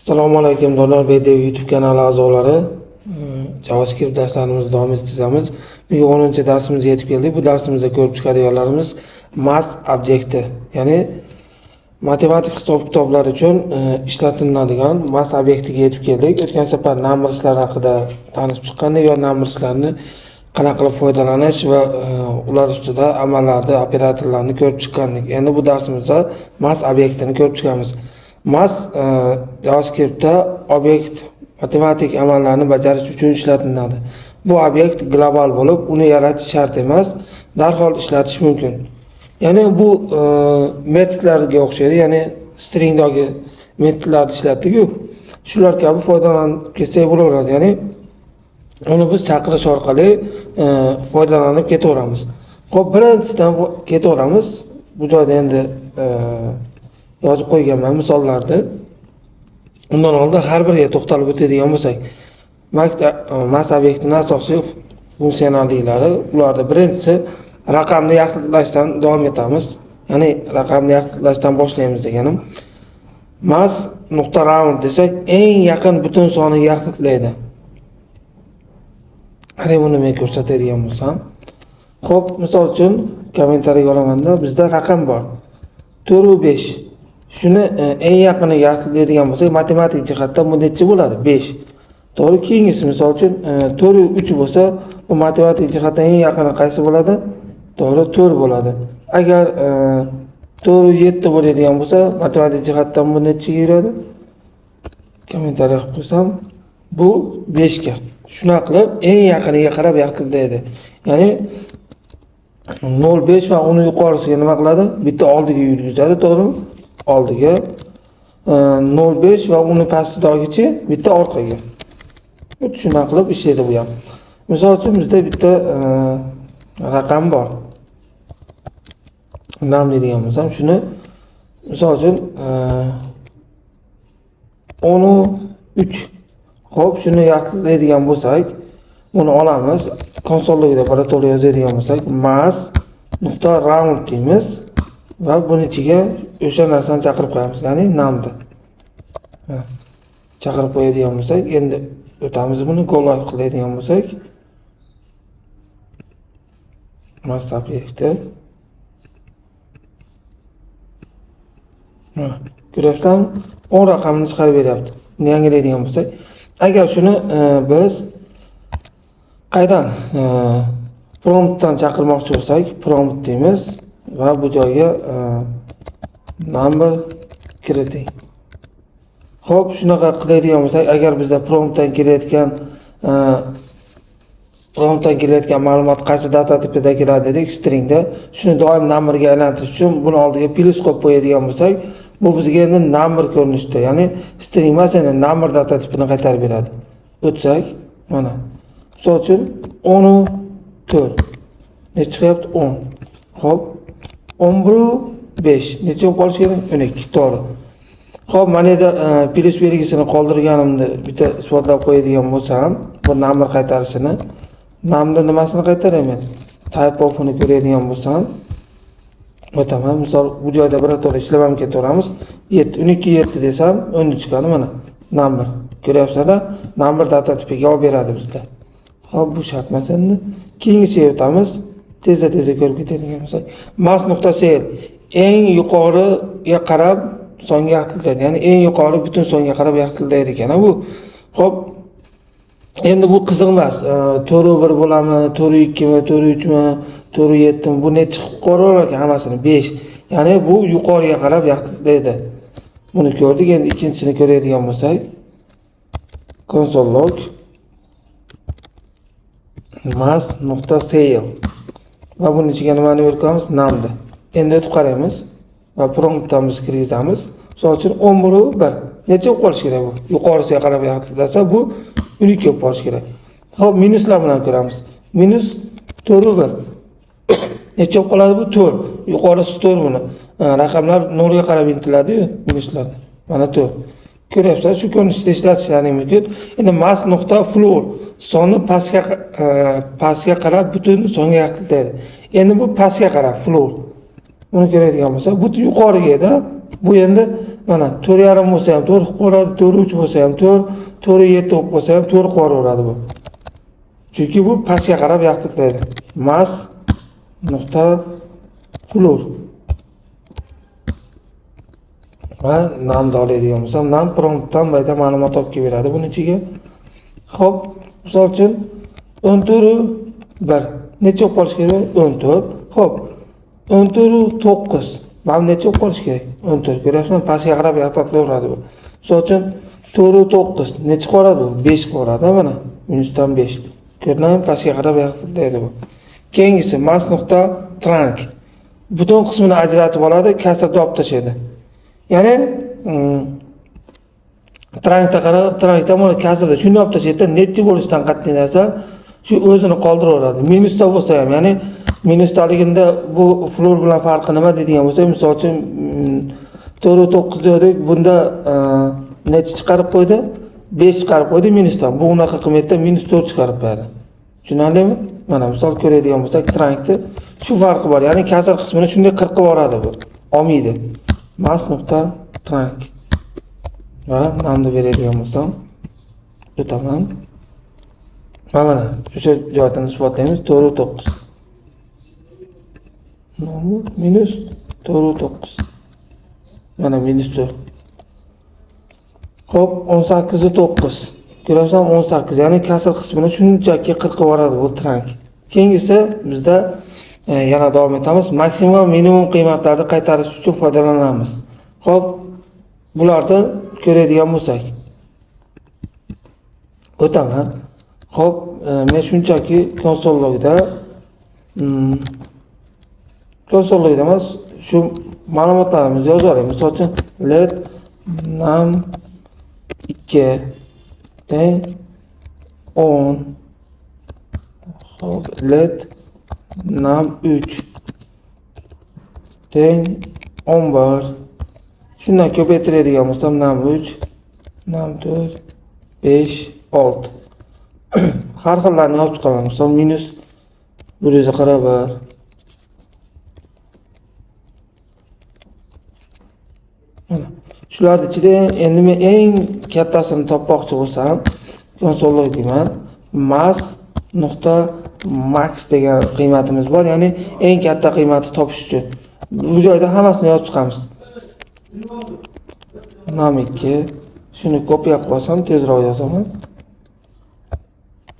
Assalomu alaykum Do'lar BD YouTube kanali a'zolari. JavaScript darslarimizni davom ettiramiz. Bugun 10-darsimizga yetib keldik. Bu darsimizda ko'rib chiqadiganlarimiz mass objekti, ya'ni matematik hisob kitoblar uchun ishlatiladigan mass obyektiga yetib keldik. O'tgan safar numberslar haqida tanishib chiqqandik va numberslarni qanaqa qilib foydalanish va ular ustida amallarni, operatorlarni ko'rib chiqqandik. Endi bu darsimizda mass obyektini ko'rib chiqamiz. Mass JavaScriptda obyekt matematik amallarni bajarish uchun ishlatiladi. Bu obyekt global bo'lib, uni yaratish shart emas, darhol ishlatish mumkin. Ya'ni bu metodlarga o'xshaydi, ya'ni stringdagi metodlarni ishlatdik-ku. Shular kabi foydalanib ketsak bo'laveradi. Ya'ni uni biz chaqirish orqali foydalanib ketaveramiz. Xo'p, birinchisidan ketaveramiz. Bu joyda endi yozib qo'yganman misollarni. Undan oldin har biriga to'xtalib o'tadigan bo'lsak, mass obyektining asosiy funksionalliklari, ularda birinchisi raqamni yaxlitlashdan davom etamiz. Ya'ni raqamni yaxlitlashdan boshlaymiz deganim. Mass.round desak, eng yaqin butun soniga yaxlitlaydi. Qarang, buni men ko'rsatadigan bo'lsam. Xo'p, misol uchun kommentariyga olamanda bizda raqam bor. 4 5. Shuni eng yaqiniga yaxlitlaydigan bo'lsak, matematik jihatdan bu necha bo'ladi? 5. To'g'ri, keyingisi misol uchun 4 3 bo'lsa, bu matematik jihatdan eng yaqini qaysi bo'ladi? To'g'ri, 4 bo'ladi. Agar 4 7 bo'ladigan bo'lsa, matematik jihatdan bu nechaga yuradi? Kommentariy qilib qo'ysam, bu 5 ga. Shuna qilib eng yaqiniga qarab yaxlitlaydi. Ya'ni 0,5 va uni yuqorisiga nima qiladi? Bitta oldiga yurgizadi, to'g'rimi? Oldiga 0,5 va uni pastidagicha bitta orqaga. Shuna qilib ishlaydi bu ham. Misol uchun bizda bitta raqam bor. Nam deydigan bo'lsam, shuni misol uchun 13. Xo'p, shuni yaxlitlaydigan bo'lsak, buni olamiz. Konsolga laboratoriya yozadigan bo'lsak, mass.round deymiz va buni ichiga o'sha narsani chaqirib qo'yamiz, ya'ni namni. Chaqirib qo'yadigan bo'lsak, endi o'tamiz buni go live qiladigan bo'lsak, mass obyekti. Ko'ryapsizlarmi? 10 raqamni chiqarib beryapti. Buni yangilaydigan bo'lsak, agar shuni biz qaydan promptdan chaqirmoqchi bo'lsak, prompt deymiz va bu joyga number kiriting. Xo'p, shunaqa qiladigan bo'lsak, agar bizda promptdan kelayotgan ma'lumot qaysi data tipida keladi dedik, stringda, shuni doim numberga aylantirish uchun buni oldiga plus qo'yib qo'yadigan bo'lsak, bu bizga endi number ko'rinishda, ya'ni string emas, endi number data tipini qaytarib beradi. O'tsak, mana. Misol uchun 14. Necha chiqyapti? 10. Xo'p, 11 5. Necha bo'lib qolishi kerak? 12. To'g'ri. Xo'p, mana yerda plus belgisini qoldirganimni bitta isbotlab qo'yadigan bo'lsam, bu number qaytarishini, namni nimasini qaytaraman? Type of'ini ko'radigan bo'lsam, o'taman. Misol bu joyda birato'la ishlab ham ketaveramiz. 7 12 7 desam, 10 chiqadi mana. Number. Ko'ryapsizlar? Number data tipiga olib beradi bizda. Xo'p, bu shart emas endi. Keyingisiga o'tamiz. Tezda ko'rib ketadigan bo'lsak, mass.cell eng yuqoriga qarab songa yaxlitlaydi. Ya'ni eng yuqori butun songa qarab yaxlitlaydi ekan bu. Xo'p, endi bu qiziq emas. 4 1 bo'ladimi, 4 2 mi, 4 3 mi, 4 7 mi, bu necha chiqib qolar ekan hammasini? 5. Ya'ni bu yuqoriga qarab yaxlitlaydi. Buni ko'rdik. Endi ikkinchisini ko'radigan bo'lsak, console log mass.cell va buning ichiga nimani ko'ramiz? Namni. Endi o'tib qaraymiz va promptdan biz kirgizamiz. Misol uchun 11 1. Necha bo'lib qolishi kerak bu? Yuqorisiga qarab yaxlitlasa, bu 12 bo'lib qolishi kerak. Xo'p, minuslar bilan ko'ramiz. Minus 4 1. Necha bo'lib qoladi bu? 4. Yuqorisi 4 buni. Raqamlar 0 ga qarab intiladi-yu, minuslarda. Mana 4. Ko'ryapsizlar, shu ko'rinishda ishlatishlaring mumkin. Endi mass.floor sonni pastga qarab butun songa yaxlitlaydi. Endi bu pastga qarab floor. Buni ko'radigan bo'lsa, bu yuqoriga edi. Bu endi mana 4,5 bo'lsa ham 4 qilib qo'yadi, 4,3 bo'lsa ham 4, 4,7 bo'lib qolsa ham 4 qo'yaveradi bu. Chunki bu pastga qarab yaxtitlaydi. Mass nuqta floor. Va namni oladigan bo'lsam, nam promptdan bayda ma'lumot olib kelib beradi buning ichiga. Xo'p, misol uchun 14 necha bo'lib qolish kerak? 14. Xo'p, 14 9. Mana necha bo'lib qolish kerak? 14. Ko'ryapsizmi? Pastga qarab yaxtitlayveradi bu. Misol uchun 4 9 necha qoladi bu? 5 qoladi mana. Minusdan 5. Ko'rinadimi? Pastga qarab yaxtitlaydi bu. Keyingisi mass nuqta trunk. Butun qismini ajratib oladi, kasrda olib tashlaydi. Ya'ni trankda qarab, trankda mana kasrda shuni olib tashlaydi, necha bo'lishidan qat'iy nazar shu o'zini qoldiraveradi. Minusda bo'lsa ham, ya'ni minusdaligida bu floor bilan farqi nima deydigan bo'lsa, misol uchun 4,9 dedik, bunda necha chiqarib qo'ydi? 5 chiqarib qo'ydi minusdan. Bu unaqa qiymatda -4 chiqarib qo'yadi. Tushunarlimi? Mana misol ko'radigan bo'lsak, trankda shu farqi bor. Ya'ni kasr qismini shunday qirqib yuboradi bu. Olmaydi. Mass nuqta trunk. Va namni beradigan bo'lsam, o'taman. Mana o'sha joydan isbotlaymiz 4,9. Nomi -4,9. Mana -4. Xo'p, 18,9. Ko'ryapsan 18, ya'ni kasr qismini shunchaki qirqib yuboradi bu trunk. Keyingisi bizda yana davom etamiz. Maksimum va minimum qiymatlarni qaytarish uchun foydalanamiz. Xo'p, bularni ko'radigan bo'lsak. O'taman. Xo'p, men shunchaki konsollogda emas, shu ma'lumotlarimizni yozib olamiz. Misol uchun let nam 2 teng 10. Xo'p, let nam 3 teng 11. Shundan ko'paytiradigan bo'lsam nam 3, nam 4, 5, 6. Har xillarni yozib chiqaman. Misol -141. Mana shular ichida endi men eng kattasini topmoqchi bo'lsam, konsolga deyman. Mass nuqta max degan qiymatimiz bor, ya'ni eng katta qiymatni topish uchun. Bu joyda hammasini yozib chiqamiz. Nam 2. Shuni kopiya qilib olsam, tezroq yozaman.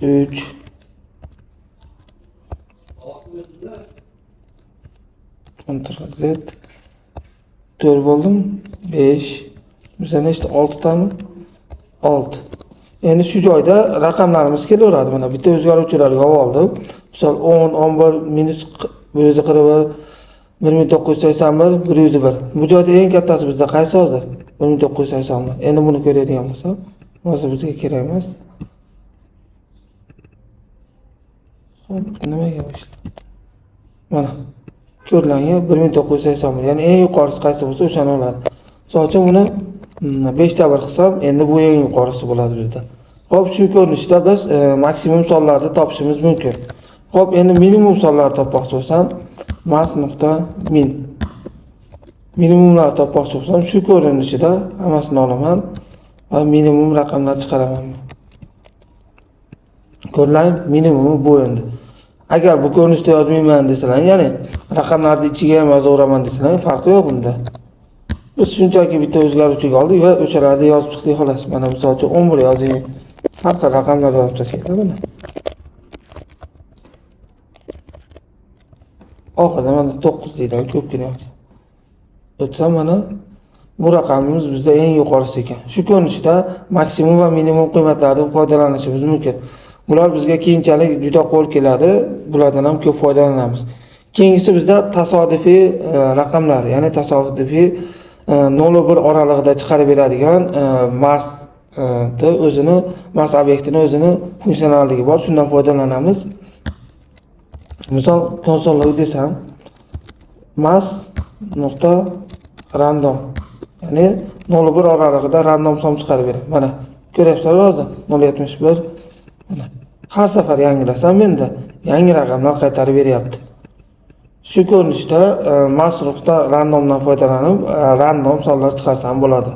3 Ctrl Z 4 bo'ldim. 5 bizda nechta 6 tami? 6. Endi shu joyda raqamlarimiz kelaveradi. Mana bitta o'zgaruvchilarga oldim. Misol 10, 11, -141, 1981, 101. Bu joyda eng kattasi bizda qaysi hozir? 1981. Endi buni ko'radigan bo'lsam, hozir bizga kerak emas. Xo'p, nimaga bu ishlar? Mana ko'rlangan 1981, ya'ni eng yuqorisi qaysi bo'lsa o'shani oladi. Misol uchun buni 5 ta bir qilsam, endi bu eng yuqorisi bo'ladi bizda. Xo'p, shu ko'rinishda biz maksimum sonlarni topishimiz mumkin. Xo'p, endi minimum sonlarni topmoqchi bo'lsam, mass.min. Minimumlarni topmoqchi bo'lsam, shu ko'rinishida hammasini olaman va minimum raqamlar chiqaraman. Ko'rlang, minimumi bu endi. Agar bu ko'rinishda yozmayman desalar, ya'ni raqamlarni ichiga ham yozaveraman desalar, farqi yo'q bunda. Biz shunchaki bitta o'zgaruvchiga oldik va o'shalarni yozib chiqdik xolos. Mana misol uchun 11 yozing. Har xil raqamlar yozib tashlaydi mana. Oxirida mana 9 deydi, ko'pgina yozdim. O'tsam mana bu raqamimiz bizda eng yuqorisi ekan. Shu ko'rinishda maksimum va minimum qiymatlardan foydalanishimiz mumkin. Bular bizga keyinchalik juda qo'l keladi. Bulardan ham ko'p foydalanamiz. Keyingisi bizda tasodifiy raqamlar, ya'ni tasodifiy 0-1 oralig'ida chiqarib beradigan mass mass obyektini o'zini funksionalligi bor. Shundan foydalanamiz. Misol konsolga desam, mass.random, ya'ni 0-1 oralig'ida random som chiqarib beradi. Mana ko'ryapsizlar hozir 071. Mana har safar yangilasam menda yangi raqamlar qaytarib beryapti. Shu ko'rinishda mas nuqta randomdan foydalanib random sonlar chiqarsam bo'ladi.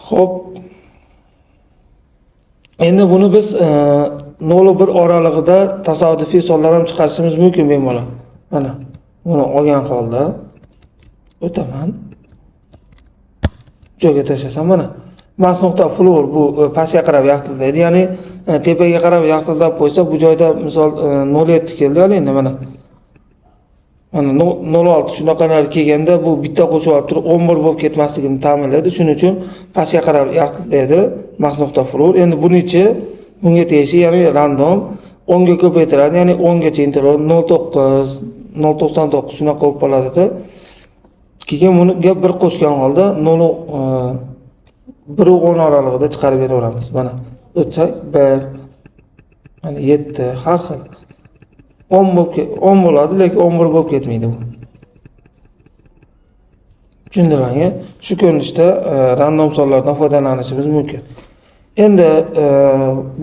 Xo'p. Endi buni biz 0-1 oralig'ida tasodifiy sonlar ham chiqarishimiz mumkin bemalol. Mana buni olgan holda o'taman. Joyga tashlasam mana mas nuqta floor bu pastga qarab yaxtildaydi. Ya'ni tepaga qarab yaxtildab qo'ysa, bu joyda misol 0.7 keldi endi mana. Mana 0.6 shunaqalar kelganda bu bitta qo'shib olib turib 11 bo'lib ketmasligini ta'minlaydi. Shuning uchun pastga qarab yaxtildaydi mas nuqta floor. Endi bunichi bunga tegishli, ya'ni random 10 ga ko'paytiradi, ya'ni 10 gacha intiladi. 0.9, 0.99 shunaqa bo'lib qoladi. Keyin buniga 1 qo'shgan holda 1-10 oralig'ida chiqarib beraveramiz. Mana o'tsak 1, mana 7 har xil 10 bo'ladi, lekin 11 bo'lib ketmaydi bu. Tushundiringmi? Shu ko'rinishda random sonlardan foydalanishimiz mumkin. Endi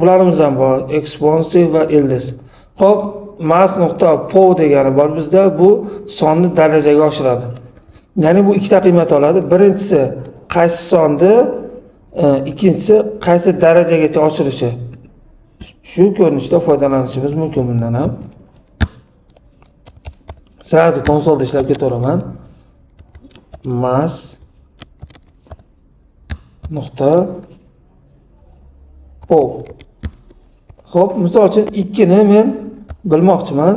bularimizdan bor exponsive va ildiz. Xo'p, mas.pow degani bor bizda, bu sonni darajaga oshiradi. Ya'ni bu ikkita qiymat oladi. Birinchisi qaysi sonni, ikkinchisi qaysi darajagacha oshirishi. Shu ko'rinishda foydalanishimiz mumkin bundan ham. Sirasi konsolda ishlab ketaveraman. mas.pow. Xo'p, misol uchun 2 ni men bilmoqchiman.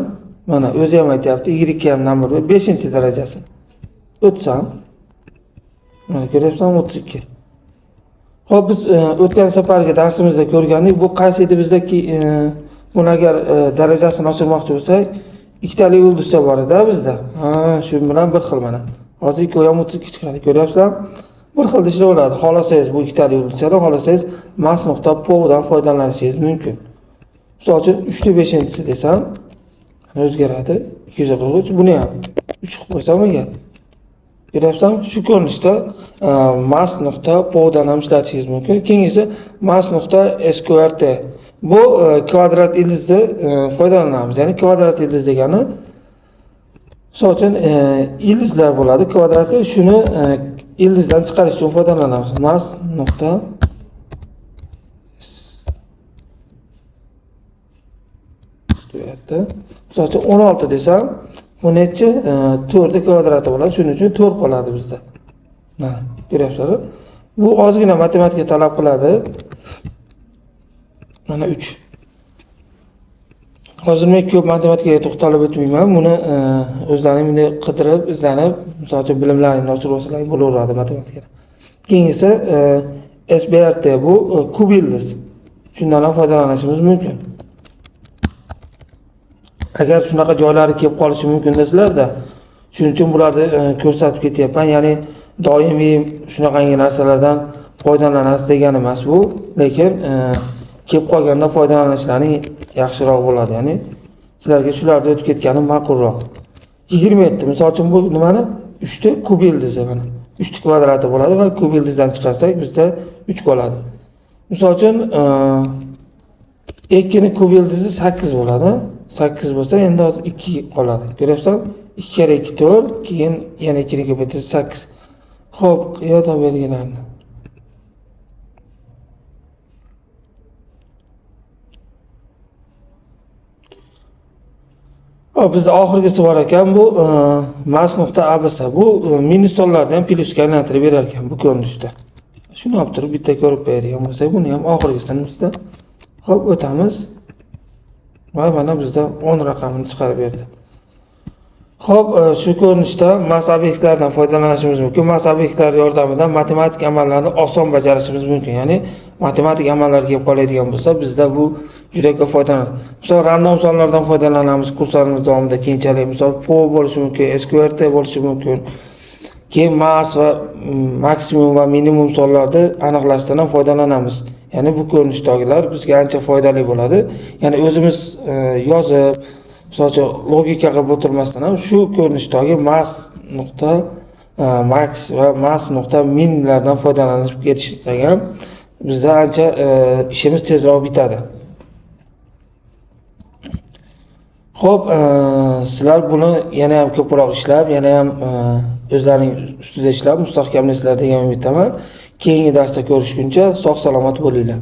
Mana o'zi ham aytayapti, y ham number 5-darajasi. O'tsam. Mana ko'ryapsan 32. Xo'p, biz o'tgan safargi darsimizda ko'rgandik, bu qaysi edi bizdagi buni agar darajasini oshirmoqchi bo'lsak, ikkitali yulduzcha bor edi bizda. Shu bilan bir xil mana. Hozir 2 ham 32 chiqadi, ko'ryapsan? Bir xil ishlaveradi. Xohlasangiz bu ikkitali yulduzchadan, xohlasangiz mas.pow dan foydalanishingiz mumkin. Misol uchun 3/5 desam, o'zgaradi. 243. Buni ham 3 qilib qo'ysam ekan. Ko'ryapsan? Shu ko'rinishda mas.pow dan ham ishlatishingiz mumkin. Keyingisi mas.sqrt. Bu kvadrat ildizda foydalanamiz. Ya'ni kvadrat ildiz degani misol uchun ildizlar bo'ladi, kvadrati, shuni ildizdan chiqarish uchun foydalanamiz. mas.sqrt. Misol uchun 16 desam, bu necha? 4 kvadrati bo'ladi. Shuning uchun 4 qoladi bizda. Mana, ko'ryapsizlar? Bu ozgina matematika talab qiladi. Mana 3. Hozir men ko'p matematikaga to'xtalib o'tmayman. Buni o'zlaringiz qidirib, izlanib, misol uchun bilimlaringizni oshirib olsalaringiz bo'laveradi matematikada. Keyingisi SBRT, bu kub ildiz. Shundan ham foydalanishimiz mumkin. Agar shunaqa joylari kelib qolishi mumkin desizlarda, shuning uchun bularni ko'rsatib ketyapman. Ya'ni doimiy shunaqangi narsalardan foydalanasiz degani emas bu, lekin kelib qolganda foydalanishlaring yaxshiroq bo'ladi. Ya'ni sizlarga shularni o'tib ketganim ma'qulroq. 27. Misol uchun bu nimani? 3 ta kub ildizi mana. 3 ta kvadrati bo'ladi va kub ildizdan chiqarsak bizda 3 qoladi. Misol uchun 2 ni kub ildizi 8 bo'ladi. 8 bo'lsa, endi hozir 2 qoladi. Ko'ryapsan? 2 kere 2 4, keyin yana 2 ni ko'paytirib 8. Xo'p, yoddan belgilarni. Bizda oxirgisi bor ekan, bu mas.abs. Bu minus sonlarni ham plyusga aylantirib berar ekan bu ko'rinishda. Shuni olib turib bitta ko'rib beradigan bo'lsak, buni ham oxirgisini bizda. Xo'p, o'tamiz. Va mana bizda 10 raqamini chiqarib berdi. Xo'p, shu ko'rinishda mas obyektlaridan foydalanishimiz mumkin. Mas obyektlar yordamida matematik amallarni oson bajarishimiz mumkin. Ya'ni matematik amallar kelib qoladigan bo'lsa, bizda bu juda ko'p foydalanadi. Misol, random sonlardan foydalanamiz kurslarimiz davomida keyinchalik. Misol, pow bo'lishi mumkin, sqrt bo'lishi mumkin. Keyin mas va maksimum va minimum sonlarni aniqlashdan ham foydalanamiz. Ya'ni bu ko'rinishdagilar bizga ancha foydali bo'ladi. Ya'ni o'zimiz yozib, misol uchun logika qilib o'tirmasdan ham shu ko'rinishdagi mas.max va mas.minlardan foydalanib ketishsak ham bizda ancha ishimiz tezroq bitadi. Xo'p, sizlar buni yana ham ko'proq ishlab, yana ham o'zlaring ustida ishlab mustahkamlaysizlar degan umiddaman. Keyingi darsda ko'rishguncha sog' salomat bo'linglar.